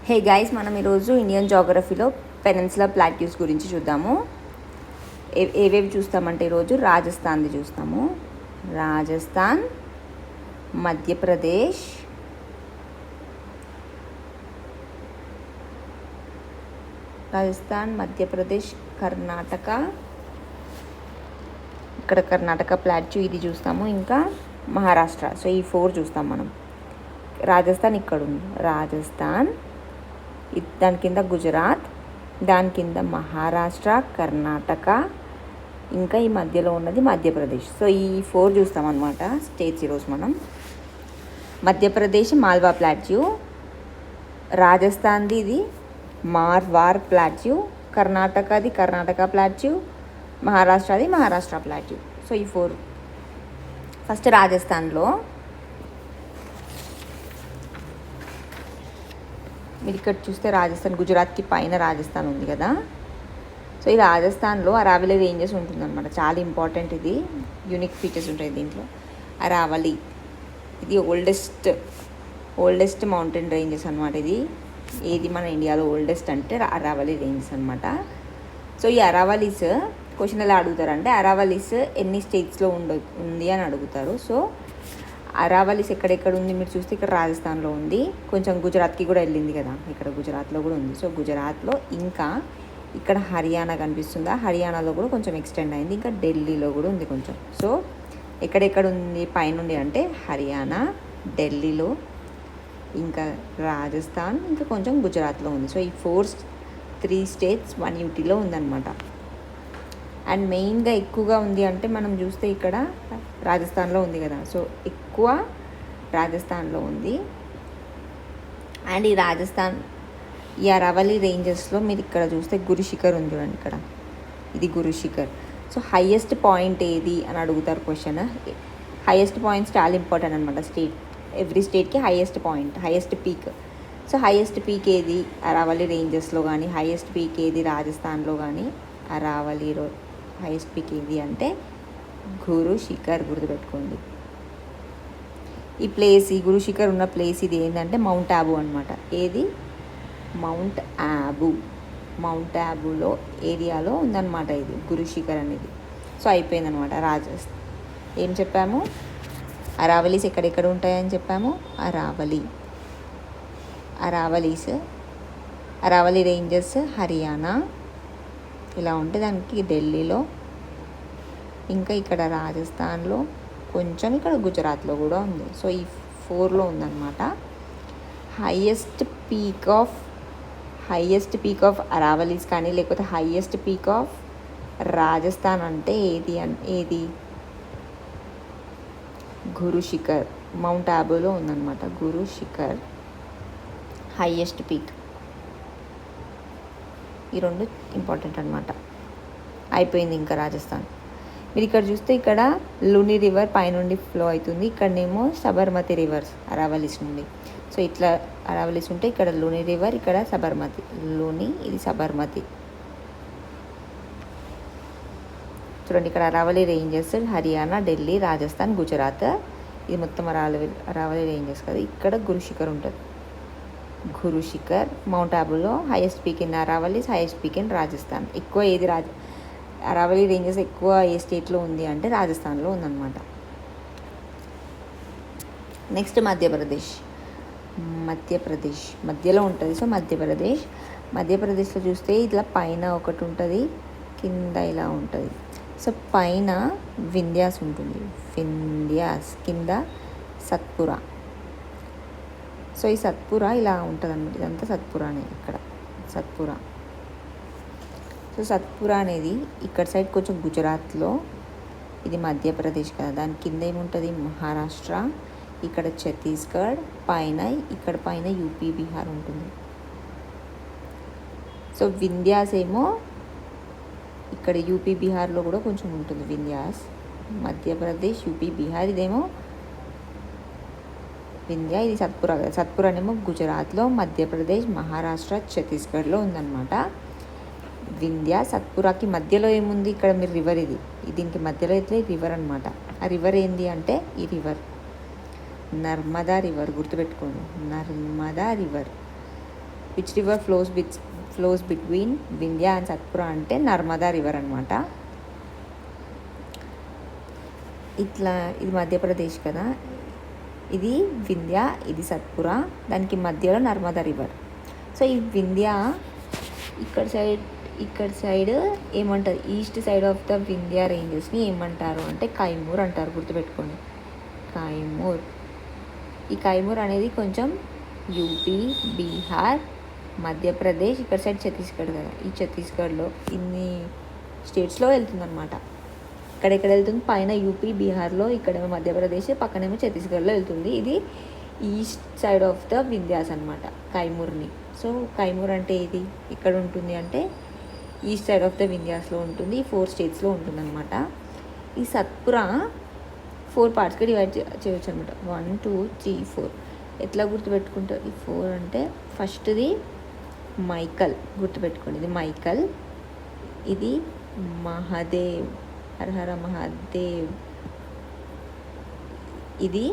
Hey guys, మనం ఈరోజు Indian జాగ్రఫీలో peninsula plateaus గురించి చూద్దాము. ఏవేవి చూస్తామంటే ఈరోజు రాజస్థాన్ది చూస్తాము. రాజస్థాన్, మధ్యప్రదేశ్, కర్ణాటక, ఇక్కడ కర్ణాటక ప్లాట్యూ ఇది చూస్తాము. ఇంకా మహారాష్ట్ర. సో ఈ 4 చూస్తాం మనం. రాజస్థాన్ ఇక్కడ ఉంది. రాజస్థాన్, దాని కింద గుజరాత్, దాని కింద మహారాష్ట్ర, కర్ణాటక, ఇంకా ఈ మధ్యలో ఉన్నది మధ్యప్రదేశ్. సో ఈ 4 చూస్తాం అన్నమాట స్టేట్స్ ఈరోజు మనం. మధ్యప్రదేశ్ మాల్వా ప్లాట్యూ, రాజస్థాన్ది ఇది మార్వార్ ప్లాట్యూ, కర్ణాటకది కర్ణాటక ప్లాట్యూ, మహారాష్ట్రది మహారాష్ట్ర ప్లాట్యూ. సో ఈ 4. ఫస్ట్ రాజస్థాన్లో మీరు ఇక్కడ చూస్తే రాజస్థాన్, గుజరాత్కి పైన రాజస్థాన్ ఉంది కదా. సో ఈ రాజస్థాన్లో అరావలి రేంజెస్ ఉంటుందన్నమాట. చాలా ఇంపార్టెంట్, ఇది యూనిక్ ఫీచర్స్ ఉంటాయి దీంట్లో. అరావలి ఇది ఓల్డెస్ట్ మౌంటైన్ రేంజెస్ అనమాట. ఇది ఏది మన ఇండియాలో ఓల్డెస్ట్ అంటే అరావలి రేంజెస్ అనమాట. సో ఈ అరావలీస్ క్వశ్చన్ ఎలా అడుగుతారంటే అరావలీస్ ఎన్ని స్టేట్స్లో ఉంది అని అడుగుతారు. సో అరావలీస్ ఎక్కడెక్కడ ఉంది మీరు చూస్తే ఇక్కడ రాజస్థాన్లో ఉంది, కొంచెం గుజరాత్కి కూడా వెళ్ళింది కదా, ఇక్కడ గుజరాత్లో కూడా ఉంది. సో గుజరాత్లో, ఇంకా ఇక్కడ హర్యానా కనిపిస్తుందా, హర్యానాలో కూడా కొంచెం ఎక్స్టెండ్ అయింది, ఇంకా ఢిల్లీలో కూడా ఉంది కొంచెం. సో ఎక్కడెక్కడ ఉంది పైనుండి అంటే హర్యానా, ఢిల్లీలో, ఇంకా రాజస్థాన్, ఇంకా కొంచెం గుజరాత్లో ఉంది. సో ఈ 3 స్టేట్స్ 1 UTలో ఉందన్నమాట. అండ్ మెయిన్గా ఎక్కువగా ఉంది అంటే మనం చూస్తే ఇక్కడ రాజస్థాన్లో ఉంది కదా. సో ఎక్కువ రాజస్థాన్లో ఉంది. అండ్ ఈ అరావలి రేంజెస్లో మీరు ఇక్కడ చూస్తే గురుశిఖర్ ఉంది చూడండి, ఇక్కడ ఇది గురుశిఖర్. సో హైయెస్ట్ పాయింట్ ఏది అని అడుగుతారు క్వశ్చన్. హైయెస్ట్ పాయింట్స్ చాలా ఇంపార్టెంట్ అనమాట. ఎవ్రీ స్టేట్కి highest peak. So highest peak ఏది అరావలి రేంజెస్లో కానీ, హైయెస్ట్ పీక్ ఏది రాజస్థాన్లో కానీ, అరావలిలో హైయెస్ట్ పీక్ ఏది అంటే గురుశిఖర్, గుర్తుపెట్టుకోండి. ఈ గురుశిఖర్ ఉన్న ప్లేస్ ఇది ఏంటంటే మౌంట్ ఆబూ అనమాట. ఏది మౌంట్ ఆబూలో ఏరియాలో ఉందన్నమాట ఇది గురుశిఖర్ అనేది. సో అయిపోయిందనమాట. ఏం చెప్పాము, అరావలీస్ ఎక్కడెక్కడ ఉంటాయని చెప్పాము. అరావలి రేంజెస్ హర్యానా ఇలా ఉంటే, దానికి ఢిల్లీలో, ఇంకా ఇక్కడ రాజస్థాన్లో, కొంచెం ఇక్కడ గుజరాత్లో కూడా ఉంది. సో ఈ 4లో ఉందన్నమాట. హైయెస్ట్ పీక్ ఆఫ్ అరావలీస్ కానీ, లేకపోతే హైయెస్ట్ పీక్ ఆఫ్ రాజస్థాన్ అంటే ఏది గురుశిఖర్, మౌంట్ ఆబూలో ఉందన్నమాట. Gurushikhar highest peak. ఈ 2 ఇంపార్టెంట్ అనమాట. అయిపోయింది. ఇంకా రాజస్థాన్ మీరు ఇక్కడ చూస్తే ఇక్కడ లూని రివర్ పైనుండి ఫ్లో అవుతుంది, ఇక్కడనేమో సబర్మతి రివర్స్ అరావలీస్ నుండి. సో ఇట్లా అరావలీస్ ఉంటే ఇక్కడ లూని రివర్, ఇక్కడ సబర్మతి. లూని, ఇది సబర్మతి. చూడండి ఇక్కడ అరావలి రేంజెస్ హర్యానా, ఢిల్లీ, రాజస్థాన్, గుజరాత్. ఇది మొత్తం అరావలి రేంజెస్ కదా. ఇక్కడ గురుశిఖర్ ఉంటుంది. గురుశిఖర్ మౌంట్ ఆబూలో highest peak in Aravallis, highest peak in Rajasthan. ఎక్కువ ఏది అరావలి రేంజెస్ ఎక్కువ ఏ స్టేట్లో ఉంది అంటే రాజస్థాన్లో ఉందన్నమాట. నెక్స్ట్ మధ్యప్రదేశ్ మధ్యలో ఉంటుంది. సో మధ్యప్రదేశ్లో చూస్తే ఇట్లా పైన ఒకటి ఉంటుంది, కింద ఇలా ఉంటుంది. సో పైన వింధ్యాస్ ఉంటుంది, కింద సత్పురా. సో ఈ సత్పురా ఇలా ఉంటుంది అన్నమాట. ఇదంతా సత్పురానే. ఇక్కడ సత్పురా. సో సత్పురా అనేది ఇక్కడ సైడ్ కొంచెం గుజరాత్లో, ఇది మధ్యప్రదేశ్ కదా, దాని కింద ఏముంటుంది మహారాష్ట్ర, ఇక్కడ ఛత్తీస్గఢ్, ఇక్కడ పైన యూపీ, బీహార్ ఉంటుంది. సో వింధ్యాస్ ఏమో ఇక్కడ యూపీ, బీహార్లో కూడా కొంచెం ఉంటుంది వింధ్యాస్. మధ్యప్రదేశ్, యూపీ, బీహార్, ఇదేమో వింధ్యా, ఇది సత్పురా కదా. సత్పురానేమో గుజరాత్లో, మధ్యప్రదేశ్, మహారాష్ట్ర, ఛత్తీస్గఢ్లో ఉందన్నమాట. వింధ్యా సత్పురాకి మధ్యలో ఏముంది, ఇక్కడ మీరు రివర్, దీనికి మధ్యలో అయితే రివర్ అనమాట. ఆ రివర్ ఏంది అంటే ఈ రివర్ నర్మదా రివర్, గుర్తుపెట్టుకోండి, Narmada river. Which river flows between Vindhya and Satpura అంటే నర్మదా రివర్ అనమాట. ఇట్లా ఇది మధ్యప్రదేశ్ కదా, ఇది వింధ్యా, ఇది సత్పురా, దానికి మధ్యలో నర్మదా రివర్. సో ఈ వింధ్యా ఇక్కడ సైడ్ ఏమంటారు, east side of the Vindhya రేంజెస్ని ఏమంటారు అంటే కైమూర్ అంటారు, గుర్తుపెట్టుకోండి, కైమూర్. ఈ కైమూర్ అనేది కొంచెం యూపీ, బీహార్, మధ్యప్రదేశ్, ఇక్కడ సైడ్ ఛత్తీస్గఢ్ కదా, ఈ ఛత్తీస్గఢ్లో ఇన్ని స్టేట్స్లో వెళ్తుందన్నమాట. ఇక్కడెక్కడ వెళ్తుంది, పైన యూపీ, బీహార్లో, ఇక్కడేమో మధ్యప్రదేశ్, పక్కనేమో ఛత్తీస్గఢ్లో వెళ్తుంది. ఇది east side of the Vindhya's అనమాట కైమూర్ని. సో కైమూర్ అంటే ఇది ఇక్కడ ఉంటుంది అంటే ఈస్ట్ సైడ్ ఆఫ్ ద వింధ్యాస్లో ఉంటుంది, 4 స్టేట్స్లో ఉంటుంది అనమాట. ఈ సత్పురా 4 పార్ట్స్గా డివైడ్ చేయవచ్చు అనమాట. 1 2 3 4. ఎట్లా గుర్తుపెట్టుకుంటారు ఈ 4 అంటే, ఫస్ట్ది మైకల్, గుర్తుపెట్టుకోండి, ఇది మైకల్, ఇది మహాదేవ్, హరహర మహాదేవ్, ఇది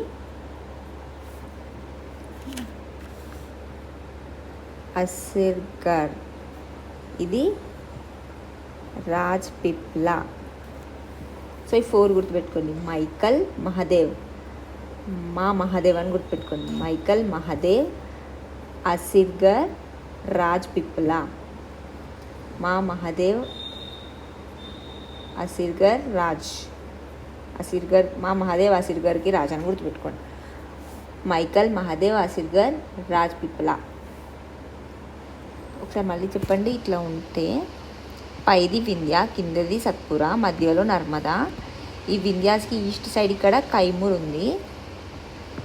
అసిర్గర్, ఇది రాజ్పిప్లా. సో ఈ 4 గుర్తుపెట్టుకోండి, మైకల్, మహాదేవ్, మా మహాదేవ్ అని గుర్తుపెట్టుకోండి, మైకల్, మహాదేవ్, అసిర్గర్, రాజ్పిప్లా, మా మహాదేవ్, అసిర్గర్, అసిర్గర్, మా మహాదేవ్ అసిర్గర్కి రాజ్ అని గుర్తుపెట్టుకోండి. మైకల్, మహాదేవ్, అసిర్గర్, రాజ్పిప్లా. ఒకసారి మళ్ళీ చెప్పండి. ఇట్లా ఉంటే పైది వింధ్యా, కిందది సత్పురా, మధ్యలో నర్మదా. ఈ వింధ్యాస్కి ఈస్ట్ సైడ్ ఇక్కడ కైమూర్ ఉంది.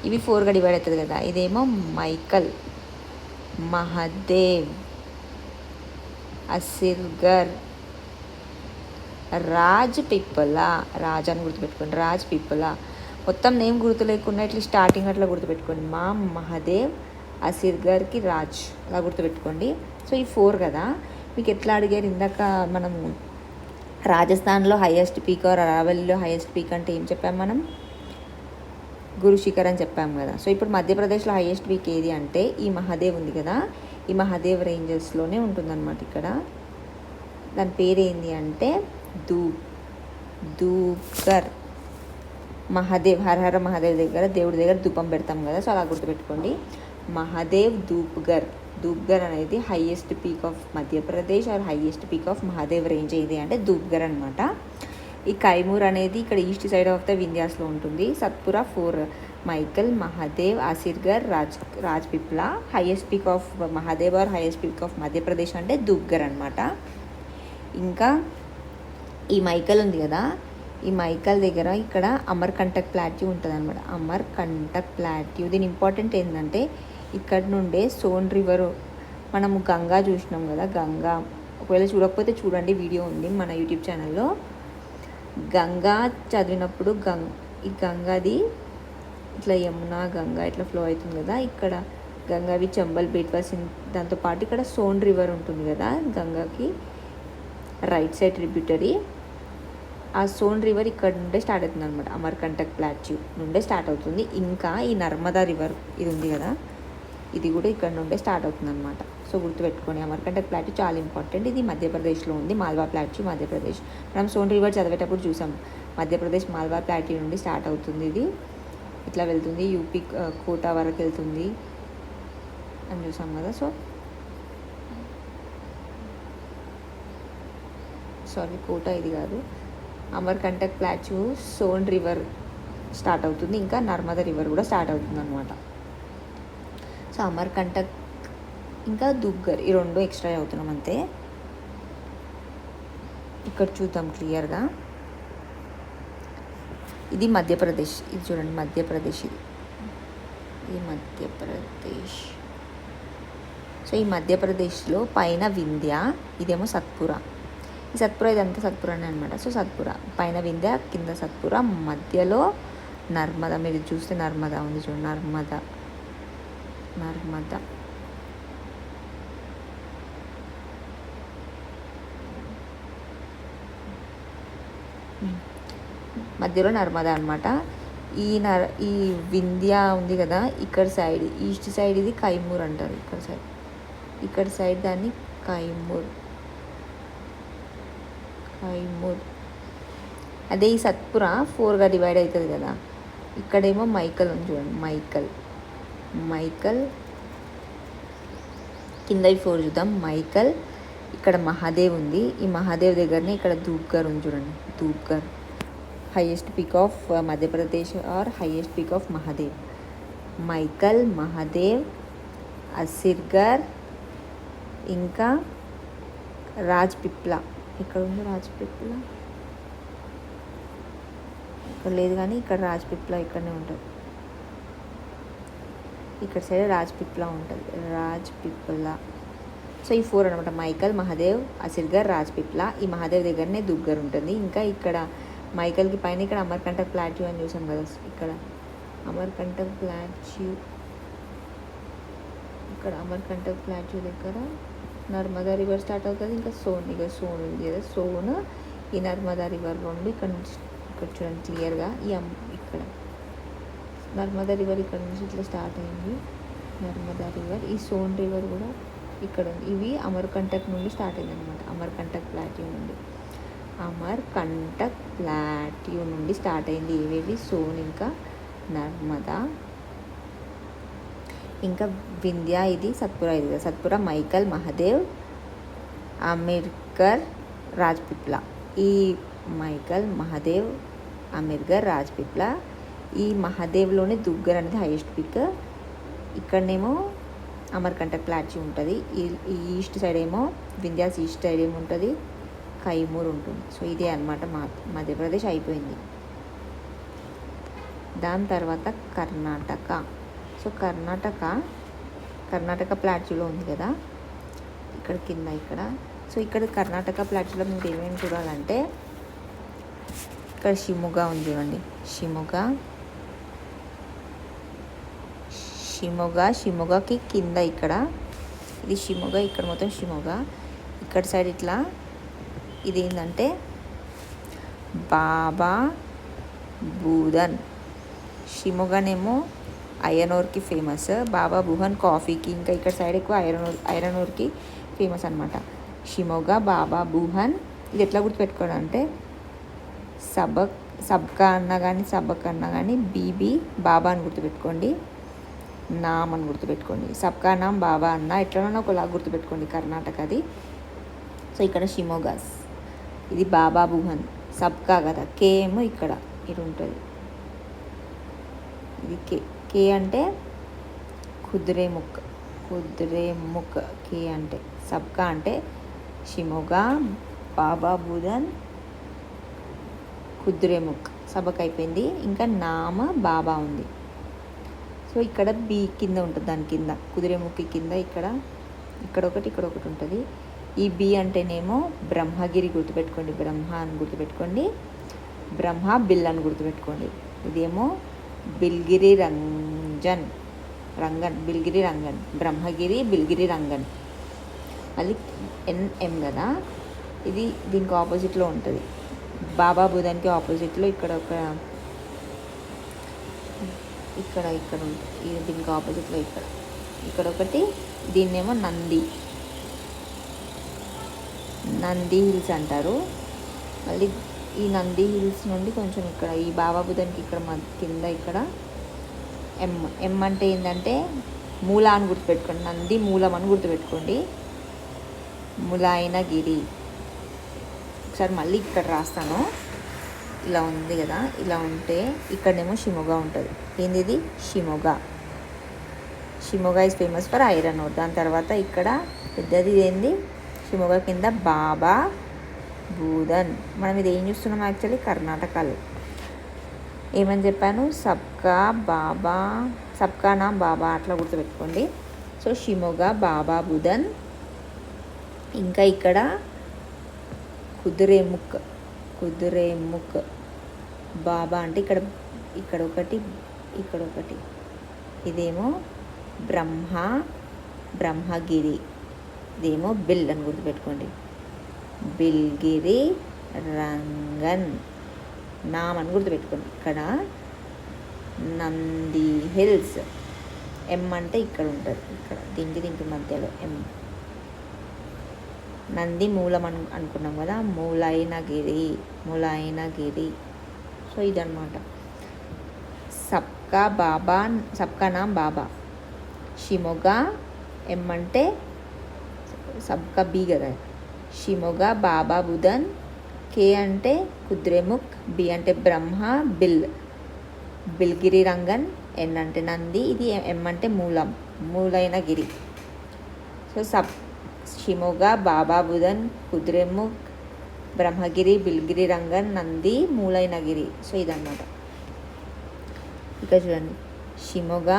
ఇవి 4గా డివైడ్ అవుతుంది కదా, ఇదేమో మైకల్, మహాదేవ్, అసిర్గర్, రాజ్పిప్లా, రాజ్ అని గుర్తుపెట్టుకోండి, రాజ్పిప్లా. మొత్తం నేమ్ గుర్తు లేకుండా ఇట్లా స్టార్టింగ్ అట్లా గుర్తుపెట్టుకోండి, మా మహాదేవ్, అసిర్గర్కి రాజ్, అలా గుర్తుపెట్టుకోండి. సో ఈ 4 కదా, మీకు ఎట్లా అడిగారు ఇందాక, మనము రాజస్థాన్లో హైయెస్ట్ పీక్ ఆర్ అరావల్లిలో హైయెస్ట్ పీక్ అంటే ఏం చెప్పాం మనం, గురు శిఖర్ అని చెప్పాం కదా. సో ఇప్పుడు మధ్యప్రదేశ్లో హైయెస్ట్ పీక్ ఏది అంటే ఈ మహాదేవ్ ఉంది కదా, ఈ మహాదేవ్ రేంజెస్లోనే ఉంటుందన్నమాట. ఇక్కడ దాని పేరు ఏంటి అంటే ధూప్ఘర్. మహాదేవ్, హరహర మహాదేవ్ దగ్గర, దేవుడి దగ్గర ధూపం పెడతాం కదా, సో అలా గుర్తుపెట్టుకోండి, మహాదేవ్ ధూప్ఘర్. ధూప్ఘర్ అనేది highest peak of Madhya Pradesh or highest peak of Mahadev range ఏది అంటే ధూప్ఘర్ అనమాట. ఈ కైమూర్ అనేది ఇక్కడ ఈస్ట్ సైడ్ ఆఫ్ ద వింధ్యాస్లో ఉంటుంది. Satpura 4, Maikal, Mahadev, Asirgarh, Rajpipla. Highest peak of Mahadev or highest peak of Madhya Pradesh అంటే ధూప్ఘర్ అనమాట. ఇంకా ఈ మైకల్ ఉంది కదా, ఈ మైకల్ దగ్గర ఇక్కడ అమర్కంటక్ ప్లాట్యూ ఉంటుంది అనమాట, అమర్కంటక్ ప్లాట్యూ. దీని ఇంపార్టెంట్ ఏంటంటే ఇక్కడ నుండే సోన్ రివర్, మనము గంగా చూసినాం కదా, గంగా ఒకవేళ చూడకపోతే చూడండి, వీడియో ఉంది మన యూట్యూబ్ ఛానల్లో. గంగా చదివినప్పుడు ఈ గంగాది ఇట్లా యమునా గంగా ఇట్లా ఫ్లో అవుతుంది కదా, ఇక్కడ గంగావి చంబల్ బేట్వాసిన్, దాంతోపాటు ఇక్కడ సోన్ రివర్ ఉంటుంది కదా గంగాకి రైట్ సైడ్ ట్రిబ్యూటరీ. ఆ సోన్ రివర్ ఇక్కడ నుండే స్టార్ట్ అవుతుంది అనమాట, అమర్కంటక్ ప్లాట్యూ నుండే స్టార్ట్ అవుతుంది. ఇంకా ఈ నర్మదా రివర్ ఇది ఉంది కదా, ఇది కూడా ఇక్కడ నుండే స్టార్ట్ అవుతుంది అనమాట. సో గుర్తుపెట్టుకోండి, అమర్కంటక్ ప్లాట్యూ చాలా ఇంపార్టెంట్. ఇది మధ్యప్రదేశ్లో ఉంది, మాల్వా ప్లాట్యూ మధ్యప్రదేశ్. మనం సోన్ రివర్ చదివేటప్పుడు చూసాం, మధ్యప్రదేశ్ మాల్వా ప్లాట్యూ నుండి స్టార్ట్ అవుతుంది, ఇది ఇట్లా వెళ్తుంది, యూపీ కోటా వరకు వెళ్తుంది అని చూసాం కదా. సో సారీ, కోటా ఇది కాదు, అమర్కంటక్ ప్లాట్యూ సోన్ రివర్ స్టార్ట్ అవుతుంది, ఇంకా నర్మదా రివర్ కూడా స్టార్ట్ అవుతుంది అనమాట. సో అమర్కంటక్ ఇంకా ధూప్ఘర్ ఈ 2 ఎక్స్ట్రా అవుతున్నాం అంతే. ఇక్కడ చూద్దాం క్లియర్గా, ఇది మధ్యప్రదేశ్, ఇది చూడండి మధ్యప్రదేశ్, ఇది మధ్యప్రదేశ్. సో ఈ మధ్యప్రదేశ్లో పైన వింధ్య, ఇదేమో సత్పురా. ఈ సత్పురా ఇదంతా సత్పురానే అనమాట. సో సత్పురా పైన వింధ్య, కింద సత్పురా, మధ్యలో నర్మదా. మీరు చూస్తే నర్మదా ఉంది చూడండి, నర్మదా. మధ్యలో నర్మదా అనమాట. ఈ వింధ్య ఉంది కదా, ఇక్కడ సైడ్ ఈస్ట్ సైడ్ ఇది కైమూర్ అంటారు, ఇక్కడ సైడ్ ఇక్కడ సైడ్ దాన్ని కైమూర్. అదే ఈ సత్పురా 4గా డివైడ్ అవుతుంది కదా, ఇక్కడేమో మైకల్ ఉంది చూడండి. మైకల్ కింద 4 చూద్దాం. మైకల్, ఇక్కడ మహాదేవ్ ఉంది. ఈ మహాదేవ్ దగ్గరనే ఇక్కడ ధూప్ఘర్ ఉంది చూడండి. Dhupgarh highest peak of Madhya Pradesh or highest peak of Mahadev. Maikal, Mahadev, Asirgarh, ఇంకా రాజ్పిప్లా. ఇక్కడ ఉంది రాజ్పిప్లా, ఇక్కడ లేదు కానీ ఇక్కడ రాజ్పిప్లా ఇక్కడనే ఉంటుంది. ఇక్కడ సైడ్ రాజ్పిప్లా ఉంటుంది. సో ఈ 4 అనమాట. మైకల్, మహాదేవ్, అసిర్గర్, రాజ్పిప్లా. ఈ మహాదేవ్ దగ్గరనే దుర్గర్ ఉంటుంది. ఇంకా ఇక్కడ మైకల్కి పైన ఇక్కడ అమర్కంటక్ ప్లాట్యూ అని చూసాం కదా. ఇక్కడ అమర్కంటక్ ప్లాట్యూ దగ్గర నర్మదా రివర్ స్టార్ట్ అవుతుంది. ఇంకా సోన్ ఉంది కదా. సోన్, ఈ నర్మదా రివర్ రెండు ఇక్కడ నుంచి, ఇక్కడ చూడండి క్లియర్గా. ఇక్కడ నర్మదా రివర్ ఇక్కడ నుంచి ఇట్లా స్టార్ట్ అయింది. నర్మదా రివర్, ఈ సోన్ రివర్ కూడా ఇక్కడ ఉంది. ఇవి అమర్కంటక్ నుండి స్టార్ట్ అయింది అనమాట. అమర్కంటక్ ప్లాట్యూ నుండి స్టార్ట్ అయింది. ఇవేవి సోన్, ఇంకా నర్మదా, ఇంకా వింధ్య. ఇది సత్పురా. ఇది కదా సత్పురా. మైకల్, మహాదేవ్, అమీర్గర్, రాజ్పిప్లా. ఈ మైకల్, మహాదేవ్, అమీర్గర్, రాజ్పిప్లా. ఈ మహాదేవ్లోనే దుర్గర్ అనేది హైయెస్ట్ పీక్. ఇక్కడనేమో అమర్కంటక్ ప్లాట్యూ ఉంటుంది. ఈ ఈస్ట్ సైడ్ ఏమో వింధ్యాస్ ఈస్ట్ సైడ్ ఏమో ఉంటుంది, కైమూర్ ఉంటుంది. సో ఇదే అనమాట మధ్యప్రదేశ్ అయిపోయింది. దాని తర్వాత కర్ణాటక. సో కర్ణాటక ప్లాట్యూలో ఉంది కదా, ఇక్కడ కింద ఇక్కడ. సో ఇక్కడ కర్ణాటక ప్లాట్యూలో మీకు ఏమేమి చూడాలంటే, ఇక్కడ షిమోగా ఉంది చూడండి. షిమోగాకి కింద ఇక్కడ ఇది షిమోగా. ఇక్కడ మొత్తం షిమోగా. ఇక్కడ సైడ్ ఇట్లా ఇది ఏంటంటే బాబా బూదన్. షిమోగానేమో ఐరన్ ఓర్కి ఫేమస్, బాబా బుహన్ కాఫీకి, ఇంకా ఇక్కడ సైడ్ ఎక్కువ ఐరన్ ఓర్కి ఫేమస్ అనమాట. షిమోగా, బాబా బుహన్. ఇది ఎట్లా గుర్తుపెట్టుకోవడం అంటే సబ్కా అన్నా కానీ బీబీ బాబా అని గుర్తుపెట్టుకోండి, నామ్ అని గుర్తుపెట్టుకోండి. సబ్కా నామ్ బాబా అన్న ఎట్లనో ఒకలా గుర్తుపెట్టుకోండి. కర్ణాటకది. సో ఇక్కడ షిమోగాస్, ఇది బాబా బుహన్. సబ్కా కదా, కే ఏమో ఇక్కడ ఇది ఉంటుంది. ఇది కే అంటే కుద్రేముఖ్. కే అంటే సబ్కా అంటే షిమోగా, బాబా బుదన్, కుద్రేముఖ్. సబక్ అయిపోయింది. ఇంకా నామ బాబా ఉంది. సో ఇక్కడ బి కింద ఉంటుంది, దాని కింద కుదిరేముఖి కింద ఇక్కడ ఒకటి ఉంటుంది. ఈ బి అంటేనేమో బ్రహ్మగిరి గుర్తుపెట్టుకోండి. బ్రహ్మ అని గుర్తుపెట్టుకోండి. బ్రహ్మ బిల్ అని గుర్తుపెట్టుకోండి. ఇదేమో బిల్గిరి రంగన్. బ్రహ్మగిరి, బిల్గిరి రంగన్. మళ్ళీ ఎన్ఎం కదా, ఇది దీనికి ఆపోజిట్లో ఉంటుంది. బాబా బుధానికి ఆపోజిట్లో ఇక్కడ ఉంటుంది. ఇది దీనికి ఆపోజిట్లో ఇక్కడ ఒకటి. దీన్నేమో నంది హిల్స్ అంటారు. మళ్ళీ ఈ నంది హిల్స్ నుండి కొంచెం ఇక్కడ ఈ బాబా బుధానికి ఇక్కడ కింద ఇక్కడ ఎం అంటే ఏంటంటే మూల అని గుర్తుపెట్టుకోండి. నంది మూలం అని గుర్తుపెట్టుకోండి. ములాయనగిరి. ఒకసారి మళ్ళీ ఇక్కడ రాస్తాను. ఇలా ఉంది కదా, ఇలా ఉంటే ఇక్కడనేమో షిమోగా ఉంటుంది. ఏంది ఇది? Shimoga is famous for iron or. దాని తర్వాత ఇక్కడ పెద్దది ఏంది? షిమోగా కింద బాబా బూదన్. మనం ఇది ఏం చూస్తున్నాం యాక్చువల్లీ? కర్ణాటకలో. ఏమని చెప్పాను? సబ్కా నామ్ బాబా అట్లా గుర్తుపెట్టుకోండి. సో షిమోగా, బాబా బుదన్. ఇంకా ఇక్కడ కుదురేముఖ్ బాబా అంటే ఇక్కడ ఒకటి. ఇదేమో బ్రహ్మగిరి. ఇదేమో బిల్ అని గుర్తుపెట్టుకోండి. బిల్గిరి రంగన్. నామ్ అని గుర్తుపెట్టుకోండి. ఇక్కడ నంది హిల్స్. ఎం అంటే ఇక్కడ ఉంటుంది. ఇక్కడ దీనికి మధ్యలో ఎం. నంది మూలం అనుకున్నాం కదా, మూలైనగిరి, మూలైనగిరి. సో ఇదన్నమాట. సబ్కా బాబా, సబ్కా నామ్ బాబా. షిమోగా ఎం అంటే సబ్కా బి కదా, షిమోగా బాబా బుధన్. కే అంటే కుద్రేముఖ్, బి అంటే బ్రహ్మ, బిల్గిరి రంగన్, ఎన్ అంటే నంది, ఇది ఎం అంటే మూలం, మూలైనగిరి. సో షిమోగా బాబా బుధన్, కుద్రేముఖ్, బ్రహ్మగిరి, బిల్గిరి రంగన్, నంది, మూలైనగిరి. సో ఇదన్నమాట. ఇక్కడ చూడండి, షిమోగా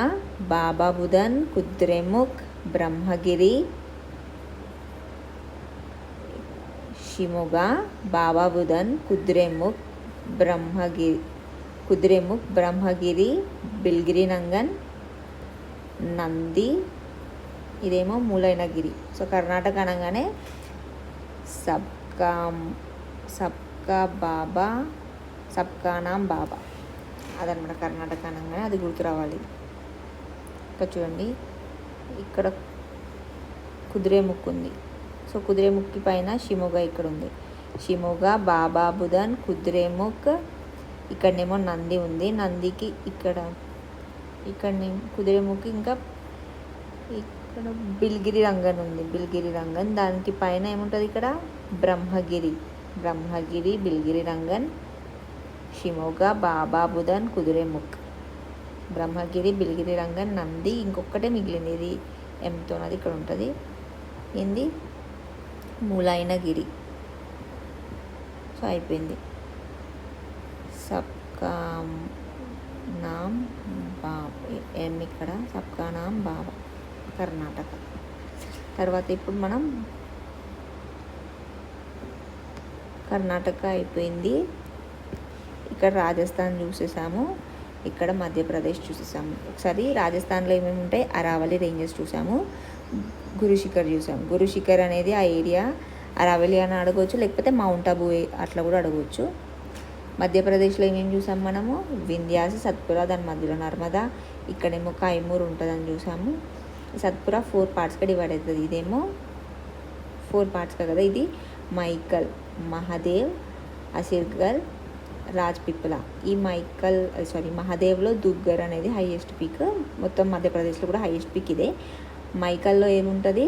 బాబా బుధన్, కుద్రేముఖ్, బ్రహ్మగిరి, షిమోగా బాబా బుధన్, కుద్రేముఖ్, బ్రహ్మగిరి, బిల్గిరి రంగన్, నంది, ఇదేమో మూలైనగిరి. సో కర్ణాటక అనగానే సబ్కా బాబా, సబ్కా నామ్ బాబా, అదనమాట. కర్ణాటక అనగానే అది గుర్తు రావాలి. ఇక్కడ చూడండి, ఇక్కడ కుద్రేముఖ్ ఉంది. సో కుద్రేముఖ్కి పైన షిమోగా ఇక్కడ ఉంది. షిమోగా బాబా బుధన్, కుద్రేముఖ్, ఇక్కడనేమో నంది ఉంది. నందికి ఇక్కడ కుద్రేముఖ్, ఇంకా ఇక్కడ బిల్గిరి రంగన్ ఉంది. బిల్గిరి రంగన్, దానికి పైన ఏముంటుంది ఇక్కడ బ్రహ్మగిరి, బిల్గిరి రంగన్, షిమోగా బాబా బుధన్, కుద్రేముఖ్, బ్రహ్మగిరి, బిల్గిరి రంగన్, నంది, ఇంకొకటే మిగిలింది, ఇది ఎంతోనది ఇక్కడ ఉంటుంది. ఏంది మూలైనగిరి. సో అయిపోయింది. సబ్కా నామ్ బాబా, ఎం ఇక్కడ సబ్కా నామ్ బాబా, కర్ణాటక. తర్వాత ఇప్పుడు మనం కర్ణాటక అయిపోయింది. ఇక్కడ రాజస్థాన్ చూసేసాము, ఇక్కడ మధ్యప్రదేశ్ చూసేసాము. ఒకసారి రాజస్థాన్లో ఏమేమి ఉంటాయి, అరావళి రేంజెస్ చూసాము, గురుశిఖర్ చూసాము. గురుశిఖర్ అనేది ఆ ఏరియా, అరావళి అని అడగవచ్చు, లేకపోతే మౌంట్ అబూ అట్లా కూడా అడగవచ్చు. మధ్యప్రదేశ్లో ఏమేమి చూసాము మనము, వింధ్యాస్, సత్పురా, దాని మధ్యలో నర్మదా, ఇక్కడేమో కైమూర్ ఉంటుందని చూసాము. సత్పురా 4 పార్ట్స్గా డివైడ్ అవుతుంది. ఇదేమో 4 పార్ట్స్గా కదా, ఇది మైకల్, మహాదేవ్, అసిర్గర్, రాజ్పిప్లా. ఈ మహాదేవ్లో దుగ్గర్ అనేది హైయెస్ట్ పీక్, మొత్తం మధ్యప్రదేశ్లో కూడా హైయెస్ట్ పీక్ ఇదే. మైకల్లో ఏముంటుంది,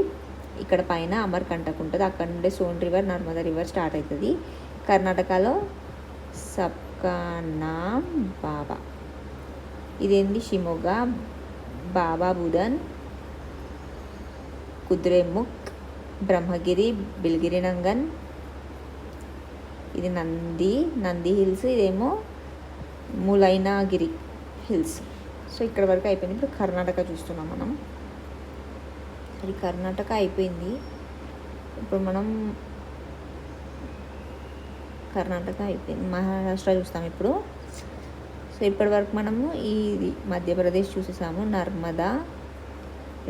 ఇక్కడ పైన అమర్కంటక్ ఉంటుంది, అక్కడ నుండే సోన్ రివర్, నర్మదా రివర్ స్టార్ట్ అవుతుంది. కర్ణాటకలో సబ్కా నామ్ బాబా, ఇదేంది షిమోగా బాబా బుధన్, కుద్రేముఖ్, బ్రహ్మగిరి, బిల్గిరి రంగన్, ఇది నంది హిల్స్, ఇదేమో మూలైనగిరి హిల్స్. సో ఇక్కడ వరకు అయిపోయింది. ఇప్పుడు కర్ణాటక చూస్తున్నాం మనం. అది కర్ణాటక అయిపోయింది. ఇప్పుడు మనం కర్ణాటక అయిపోయింది, మహారాష్ట్ర చూస్తాం ఇప్పుడు. సో ఇప్పటి వరకు మనము ఈ మధ్యప్రదేశ్ చూసేసాము, నర్మదా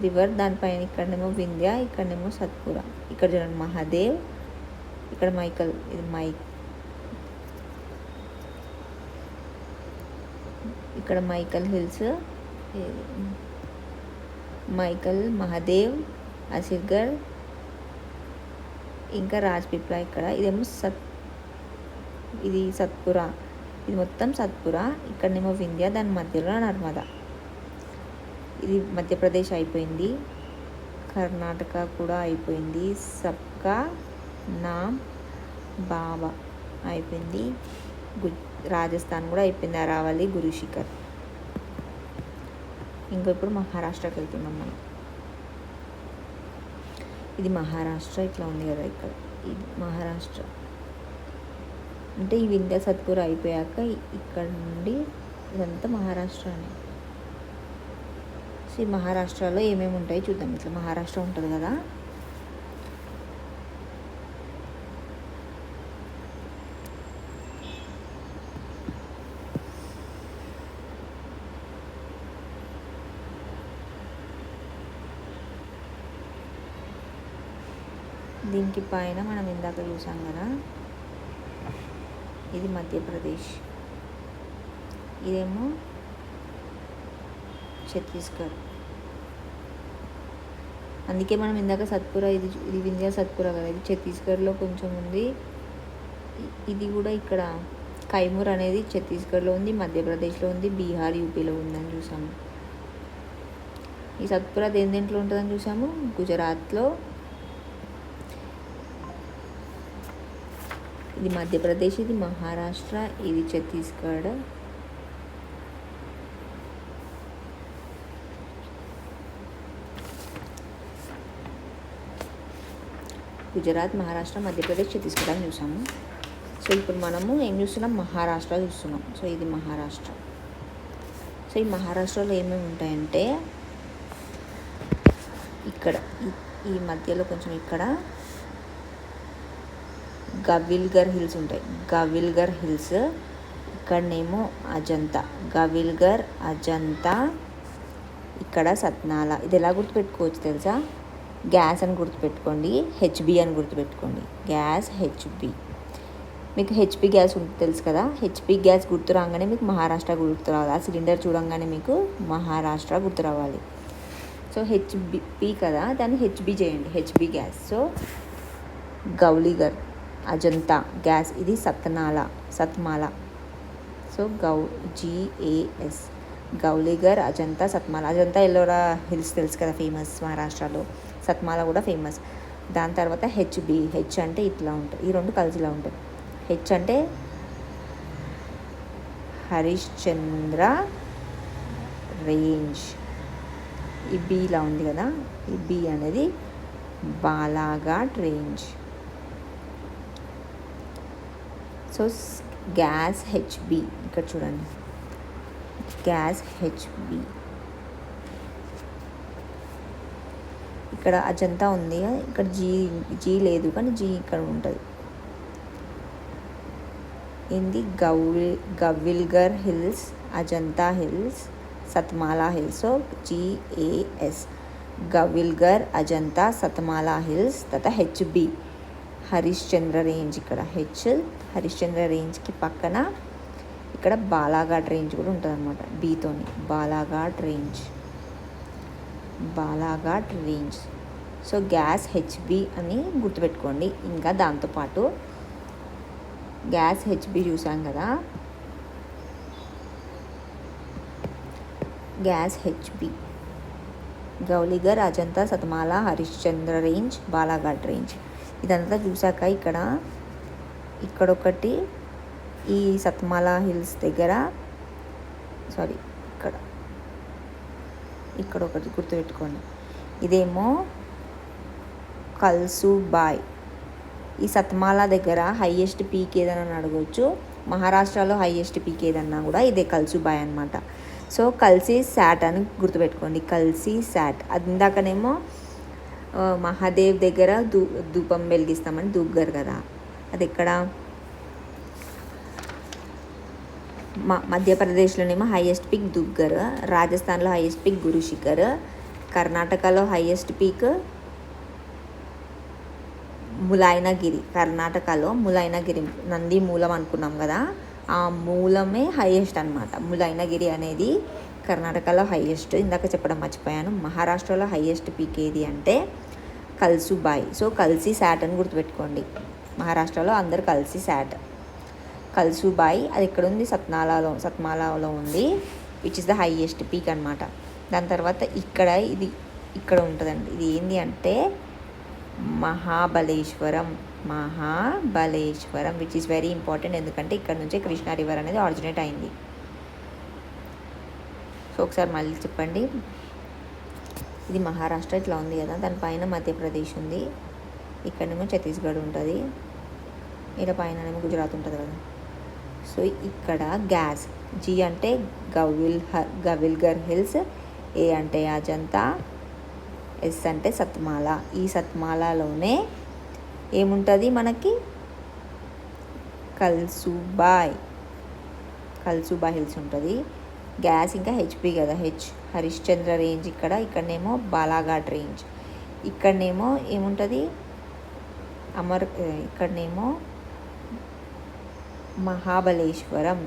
రివర్, దానిపైన ఇక్కడనేమో వింధ్య, ఇక్కడనేమో సత్పురా, ఇక్కడ చూడండి మహాదేవ్, ఇక్కడ మైకల్, ఇది ఇక్కడ మైకల్ హిల్స్, మహాదేవ్, అసిర్గర్, ఇంకా రాజ్పిప్లా ఇక్కడ, ఇదేమో ఇది సత్పురా, ఇది మొత్తం సత్పురా, ఇక్కడనేమో వింధ్య, దాని మధ్యలో నర్మదా. ఇది మధ్యప్రదేశ్ అయిపోయింది. కర్ణాటక కూడా అయిపోయింది. సబ్కా నామ్ బాబా అయిపోయింది. రాజస్థాన్ కూడా అయిపోయింది, అరావళి, గురుశిఖర్. ఇంకా ఇప్పుడు మహారాష్ట్రకి వెళ్తున్నాం మనం. ఇది మహారాష్ట్ర ఇట్లా ఉంది కదా, ఇక్కడ ఇది మహారాష్ట్ర అంటే ఈ వింధ్య సత్పురా అయిపోయాక ఇక్కడ నుండి ఇదంతా మహారాష్ట్రనే. సో ఈ మహారాష్ట్రలో ఏమేమి ఉంటాయి చూద్దాం. ఇట్లా మహారాష్ట్ర ఉంటుంది కదా, దీనికి పైన మనం ఇందాక చూసాం కదా, ఇది మధ్యప్రదేశ్, ఇదేమో ఛత్తీస్గఢ్, అందుకే మనం ఇందాక సత్పురా ఇది వింధ్యా సత్పురా కదా, ఇది ఛత్తీస్గఢ్లో కొంచెం ఉంది. ఇది కూడా ఇక్కడ కైమూర్ అనేది ఛత్తీస్గఢ్లో ఉంది, మధ్యప్రదేశ్లో ఉంది, బీహార్ యూపీలో ఉందని చూసాము. ఈ సత్పురా దేంట్లో ఉంటుందని చూసాము, గుజరాత్లో, ఇది మధ్యప్రదేశ్, ఇది మహారాష్ట్ర, ఇది ఛత్తీస్గఢ్. గుజరాత్, మహారాష్ట్ర, మధ్యప్రదేశ్, ఛత్తీస్గఢ్ అని చూసాము. సో ఇప్పుడు మనము ఏం చూస్తున్నాం, మహారాష్ట్ర చూస్తున్నాం. సో ఇది మహారాష్ట్ర. సో ఈ మహారాష్ట్రలో ఏమేమి ఉంటాయంటే ఇక్కడ ఈ మధ్యలో కొంచెం ఇక్కడ గవిల్గర్ హిల్స్ ఉంటాయి. గవిల్గర్ హిల్స్, ఇక్కడనేమో అజంతా. గవిల్గర్, అజంతా, ఇక్కడ సత్నాల. ఇది ఎలా గుర్తుపెట్టుకోవచ్చు తెలుసా, గ్యాస్ అని గుర్తుపెట్టుకోండి, హెచ్బి అని గుర్తుపెట్టుకోండి. Gas HB. మీకు హెచ్పి గ్యాస్ తెలుసు కదా, హెచ్పి గ్యాస్ గుర్తు రాగానే మీకు మహారాష్ట్ర గుర్తు రావాలి. ఆ సిలిండర్ చూడంగానే మీకు మహారాష్ట్ర గుర్తు రావాలి. సో హెచ్బి కదా, దాన్ని హెచ్బి చేయండి, HB gas. So Gawilgarh, Ajanta gas, ఇది Satmala. So GAS, Gawilgarh, Ajanta, Satmala. Ajanta Ellora hills తెలుసు కదా, ఫేమస్ మహారాష్ట్రలో. సత్మాల కూడా ఫేమస్. దాని తర్వాత హెచ్బి. హెచ్ అంటే ఇట్లా ఉంటుంది, ఈ రెండు కలిసి ఇలా ఉంటాయి. హెచ్ అంటే హరిశ్చంద్ర రేంజ్. ఈ బి ఇలా ఉంది కదా, ఈ బి అనేది Balaghat range. So gas HB, ఇక్కడ చూడండి, గ్యాస్ హెచ్బి. ఇక్కడ అజంతా ఉంది, ఇక్కడ జీ లేదు, కానీ జీ ఇక్కడ ఉంటుంది. ఏంది, Gawilgarh hills, Ajanta hills, Satmala hills. So GAS, Gawilgarh, Ajanta, Satmala hills. తర్వాత హెచ్బి, హరిశ్చంద్ర రేంజ్. ఇక్కడ హరిశ్చంద్ర రేంజ్కి పక్కన ఇక్కడ బాలాఘాట్ రేంజ్ కూడా ఉంటుంది అనమాట, బీతోని. Balaghat range. So gas HB అని గుర్తుపెట్టుకోండి. ఇంకా దాంతోపాటు గ్యాస్ హెచ్బి చూసాం కదా, gas HB, Gawilgarh, Ajanta, Satmala, Harishchandra range, Balaghat range. ఇదంతా చూసాక ఇక్కడొకటి, ఈ సత్మాల హిల్స్ దగ్గర, ఇక్కడ ఒకటి గుర్తుపెట్టుకోండి. ఇదేమో కల్సుబాయ్. ఈ సత్మాల దగ్గర హైయెస్ట్ పీక్ ఏదన్నా అడగవచ్చు. మహారాష్ట్రలో హైయెస్ట్ పీక్ ఏదన్నా కూడా ఇదే కల్సుబాయ్ అనమాట. సో కల్సీ శాట్ అని గుర్తుపెట్టుకోండి, కల్సీ శాట్. అది ఇందాకనేమో మహాదేవ్ దగ్గర ధూపం వెలిగిస్తామని దూగ్గారు కదా, అది ఎక్కడ, మధ్యప్రదేశ్లోనేమో హైయెస్ట్ పీక్ దుగ్గర్, రాజస్థాన్లో హైయెస్ట్ పీక్ గురుశిఖర్, కర్ణాటకలో హైయెస్ట్ పీక్ ములాయనగిరి. కర్ణాటకలో ములాయనగిరి, నంది మూలం అనుకున్నాం కదా, ఆ మూలమే హైయెస్ట్ అనమాట. ములాయనగిరి అనేది కర్ణాటకలో హైయెస్ట్. ఇందాక చెప్పడం మర్చిపోయాను. మహారాష్ట్రలో హైయెస్ట్ పీక్ ఏది అంటే కల్సుబాయ్. సో కల్సీ శాట్ అని గుర్తుపెట్టుకోండి. మహారాష్ట్రలో అందరు కల్సీ శాట్. కల్సుబాయ్ అది ఎక్కడ ఉంది, సత్మాలలో ఉంది, which is the highest peak అనమాట. దాని తర్వాత ఇక్కడ ఉంటుందండి. ఇది ఏంటి అంటే Mahabaleshwaram, which is very important. ఎందుకంటే ఇక్కడ నుంచే కృష్ణా రివర్ అనేది ఆరిజినేట్ అయింది. సో ఒకసారి మళ్ళీ చెప్పండి. ఇది మహారాష్ట్ర ఇట్లా ఉంది కదా, దానిపైన మధ్యప్రదేశ్ ఉంది, ఇక్కడేమో ఛత్తీస్గఢ్ ఉంటుంది, ఇక్కడ పైన గుజరాత్ ఉంటుంది కదా. సో ఇక్కడ గ్యాస్, జీ అంటే గవిల్గర్ హిల్స్, ఏ అంటే అజంతా, ఎస్ అంటే సత్మాల. ఈ సత్మాలలోనే ఏముంటుంది మనకి, కల్సుబాయ్ హిల్స్ ఉంటుంది. గ్యాస్ ఇంకా హెచ్పి కదా, హరిశ్చంద్ర రేంజ్ ఇక్కడనేమో బాలాఘాట్ రేంజ్, ఇక్కడనేమో ఏముంటుంది ఇక్కడనేమో మహాబలేశ్వరం.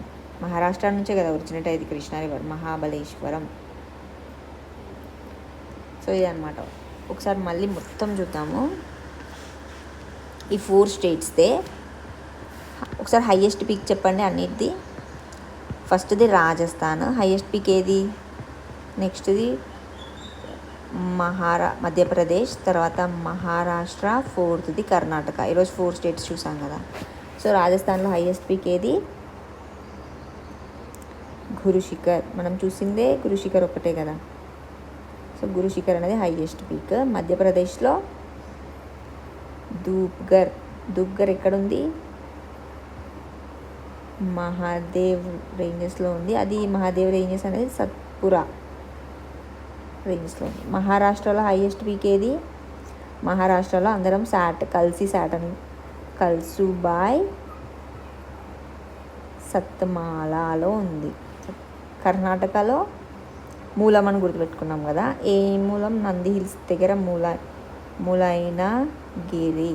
మహారాష్ట్ర నుంచే కదా ఒరిజినేట్ అయ్యేది కృష్ణా రివర్, మహాబలేశ్వరం. సో ఇదన్నమాట. ఒకసారి మళ్ళీ మొత్తం చూద్దాము. ఈ 4 స్టేట్స్దే ఒకసారి హైయెస్ట్ పీక్ చెప్పండి అన్నిటిది. ఫస్ట్ది రాజస్థాన్, హైయెస్ట్ పీక్ ఏది? నెక్స్ట్ది మధ్యప్రదేశ్, తర్వాత మహారాష్ట్ర, 4థది కర్ణాటక. ఈరోజు 4 స్టేట్స్ చూసాం కదా. సో రాజస్థాన్లో హైయెస్ట్ పీక్ ఏది? గురుశిఖర్. మనం చూసిందే గురుశిఖర్ ఒకటే కదా. సో గురుశిఖర్ అనేది హైయెస్ట్ పీక్. మధ్యప్రదేశ్లో ధూప్ఘర్ ఎక్కడుంది? మహాదేవ్ రేంజెస్లో ఉంది. అది మహాదేవ్ రేంజెస్ అనేది సత్పురా రేంజెస్లో ఉంది. మహారాష్ట్రలో హైయెస్ట్ పీక్ ఏది? మహారాష్ట్రలో అందరం సాటన్ కల్సుబాయ్ సత్మాలాలో ఉంది. కర్ణాటకలో మూలం అని గుర్తుపెట్టుకున్నాం కదా. ఏ మూలం? నంది హిల్స్ దగ్గర ములైనగిరి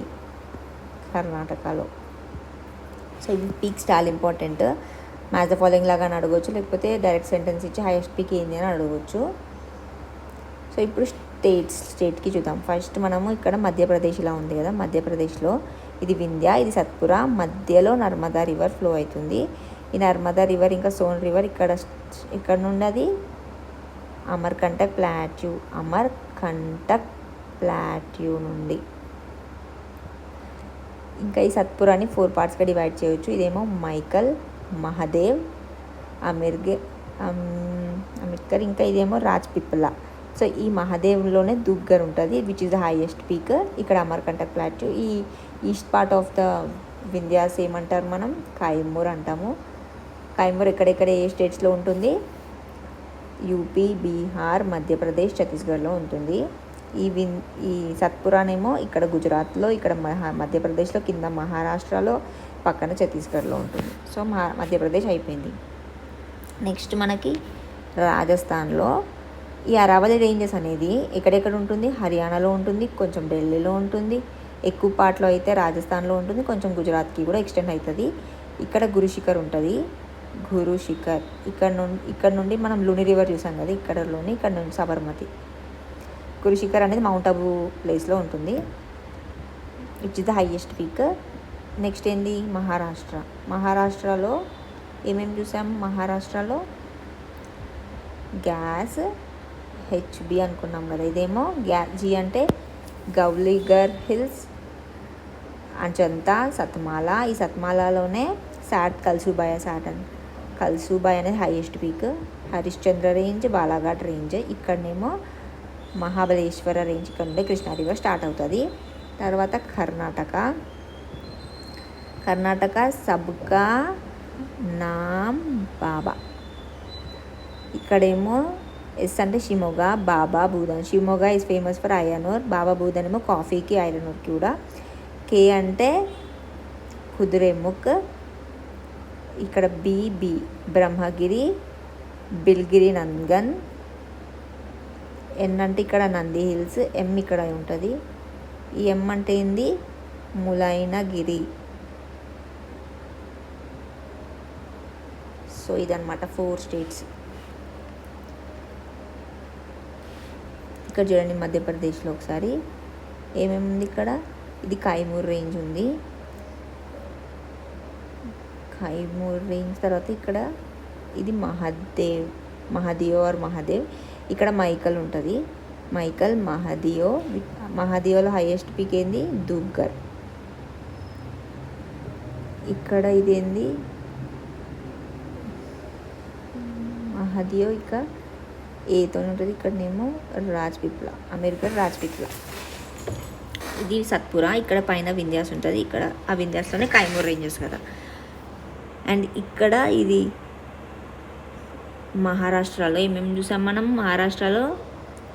కర్ణాటకలో. సో ఇవి పీక్స్ చాలా ఇంపార్టెంట్. మ్యాచ్ ద ఫాలోయింగ్ లాగా అని అడగవచ్చు, లేకపోతే డైరెక్ట్ సెంటెన్స్ ఇచ్చి హైయెస్ట్ పీక్ ఏంది అని అడగవచ్చు. సో ఇప్పుడు స్టేట్కి చూద్దాం. ఫస్ట్ మనము ఇక్కడ మధ్యప్రదేశ్ ఇలా ఉంది కదా. మధ్యప్రదేశ్లో ఇది వింధ్య, ఇది సత్పురా, మధ్యలో నర్మదా రివర్ ఫ్లో అవుతుంది. ఈ నర్మదా రివర్ ఇంకా సోన్ రివర్ ఇక్కడ నుండి అది అమర్కంటక్ ప్లాట్యూ నుండి. ఇంకా ఈ సత్పురాని 4 పార్ట్స్గా డివైడ్ చేయవచ్చు. ఇదేమో మైకల్, మహదేవ్, అమిర్కర్, ఇంకా ఇదేమో రాజ్పిప్లా. సో ఈ మహదేవ్లోనే ధూప్ఘర్ ఉంటుంది, which is the highest peak. ఇక్కడ అమర్కంటక్ ప్లాట్యూ. ఈ east part of the Vindhya's ఏమంటారు మనం? కైమూర్ అంటాము. కైమూర్ ఎక్కడెక్కడ ఏ స్టేట్స్లో ఉంటుంది? యూపీ, బీహార్, మధ్యప్రదేశ్, ఛత్తీస్గఢ్లో ఉంటుంది. ఈ సత్పురానేమో ఇక్కడ గుజరాత్లో, ఇక్కడ మధ్యప్రదేశ్లో, కింద మహారాష్ట్రలో, పక్కన ఛత్తీస్గఢ్లో ఉంటుంది. సో మధ్యప్రదేశ్ అయిపోయింది. నెక్స్ట్ మనకి రాజస్థాన్లో ఈ అరావళి రేంజెస్ అనేది ఎక్కడెక్కడ ఉంటుంది? హర్యానాలో ఉంటుంది, కొంచెం ఢిల్లీలో ఉంటుంది, ఎక్కువ పార్ట్లో అయితే రాజస్థాన్లో ఉంటుంది, కొంచెం గుజరాత్కి కూడా ఎక్స్టెండ్ అవుతుంది. ఇక్కడ గురుశిఖర్ ఉంటుంది. ఇక్కడ నుండి మనం లుని రివర్ చూసాం కదా, ఇక్కడ నుండి సబర్మతి. గురుశిఖర్ అనేది మౌంట్ అబూ ప్లేస్లో ఉంటుంది, which is the highest peak. Next ఏంది? మహారాష్ట్రలో ఏమేమి చూసాం? మహారాష్ట్రలో గ్యాస్, హెచ్బి అనుకున్నాం కదా. ఇదేమో జి అంటే గౌలీఘర్ హిల్స్, అజంతా, సత్మాల. ఈ సత్మాలలోనే కల్సుబాయ్ అనేది highest peak. Harishchandra range, Balaghat range. ఇక్కడనేమో మహాబలేశ్వర రేంజ్, ఇక్కడ నుండి కృష్ణా రివర్ స్టార్ట్ అవుతుంది. తర్వాత కర్ణాటక సబ్కా నామ్ బాబా. ఇక్కడేమో ఎస్ అంటే Shimoga, Baba Budan. Shimoga is famous for iron ore, Baba Budan ఏమో కాఫీకి, ఐరన్ ఓర్కి కూడా. కే అంటే కుదురేముఖ్. ఇక్కడ బి బ్రహ్మగిరి, బిల్గిరి నందన్. ఎన్ అంటే ఇక్కడ నంది హిల్స్, ఎం ఇక్కడ ఉంటుంది. ఈ ఎం అంటే ఏంది? ములైనగిరి. సో ఇదన్నమాట 4 స్టేట్స్. ఇక్కడ చూడండి మధ్యప్రదేశ్లో ఒకసారి ఏమేమి ఉంది ఇక్కడ. ఇది కైమూర్ రేంజ్ ఉంది. కైమూర్ రేంజ్ తర్వాత ఇక్కడ ఇది మహదేవ్. ఇక్కడ మైకల్ ఉంటుంది. మహదియోలో హైయెస్ట్ పీక్ ఏంది? ధూప్ఘర్. ఇక్కడ ఇదేంది? మహదియో ఇక్కడ ఏతో ఉంటుంది. ఇక్కడనేమో రాజ్పిప్లా. ఇది సత్పురా. ఇక్కడ పైన వింధ్యాస్ ఉంటుంది. ఇక్కడ ఆ వింధ్యాస్లోనే కైమూర్ రేంజెస్ కదా. అండ్ ఇక్కడ ఇది మహారాష్ట్రలో ఏమేమి చూసాం మనం? మహారాష్ట్రలో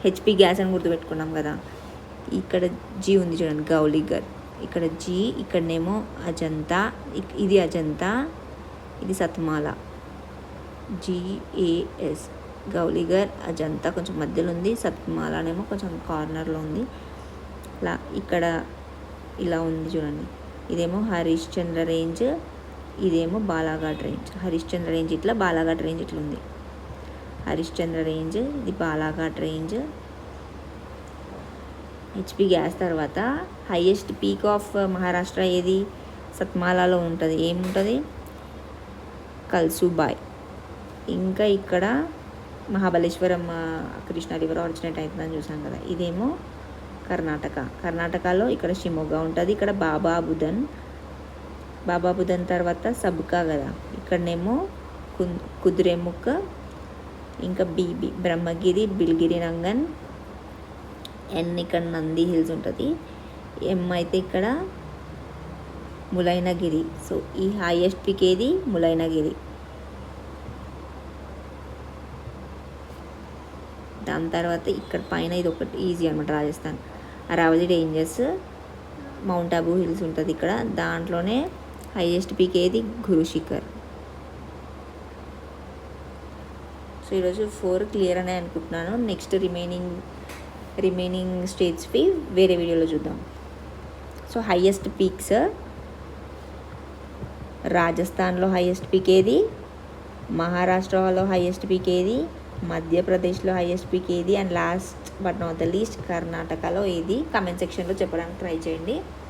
హెచ్పి గ్యాస్ అని గుర్తుపెట్టుకున్నాం కదా. ఇక్కడ జీ ఉంది చూడండి, గౌలీఘర్. ఇక్కడ జీ, ఇక్కడనేమో అజంతా. ఇది అజంతా, ఇది సత్మాల. GAS గౌలీఘర్, అజంతా కొంచెం మధ్యలో ఉంది. సత్మాలనేమో కొంచెం కార్నర్లో ఉంది. ఇక్కడ ఇలా ఉంది చూడండి. ఇదేమో హరిశ్చంద్ర రేంజ్, ఇదేమో బాలాఘాట్ రేంజ్. హరిశ్చంద్ర రేంజ్ ఇట్లా, బాలాఘాట్ రేంజ్ ఇట్లా ఉంది. హరిశ్చంద్ర రేంజ్, ఇది బాలాఘాట్ రేంజ్. హెచ్పి గ్యాస్ తర్వాత హైయెస్ట్ పీక్ ఆఫ్ మహారాష్ట్ర ఏది? సత్మాలాలో ఉంటుంది. ఏముంటుంది? కల్సుబాయ్. ఇంకా ఇక్కడ మహాబలేశ్వరం కృష్ణా రివర్ ఆరిజినేట్ అవుతుందని చూసాం కదా, ఇదేమో కర్ణాటకలో ఇక్కడ షిమోగా ఉంటుంది. ఇక్కడ బాబా బుదన్ తర్వాత సబ్కా కదా, ఇక్కడనేమో కుద్రేముఖ్, ఇంకా బ్రహ్మగిరి, బిల్గిరి నంగన్, ఇక్కడ నంది హిల్స్ ఉంటుంది. అయితే ఇక్కడ ములైనగిరి. సో ఈ హైయెస్ట్ పీక్ ఏది? ములైనగిరి. దాని తర్వాత ఇక్కడ పైన ఇది ఒకటి ఈజీ అనమాట, Rajasthan Aravalli ranges, mount Abu hills ఉంటుంది ఇక్కడ. దాంట్లోనే హైయెస్ట్ పీక్ ఏది? గురు శిఖర్. సో ఈరోజు 4 క్లియర్ అనే అనుకుంటున్నాను. నెక్స్ట్ రిమైనింగ్ స్టేట్స్వి వేరే వీడియోలో చూద్దాం. సో హైయెస్ట్ పీక్స్, రాజస్థాన్లో హైయెస్ట్ పీక్ ఏది? మహారాష్ట్రలో హైయెస్ట్ పీక్ ఏది? మధ్యప్రదేశ్లో హైయెస్ట్ పీక్ ఏది? And last but not the least కర్ణాటకలో ఏది? కామెంట్ సెక్షన్లో చెప్పడానికి ట్రై చేయండి.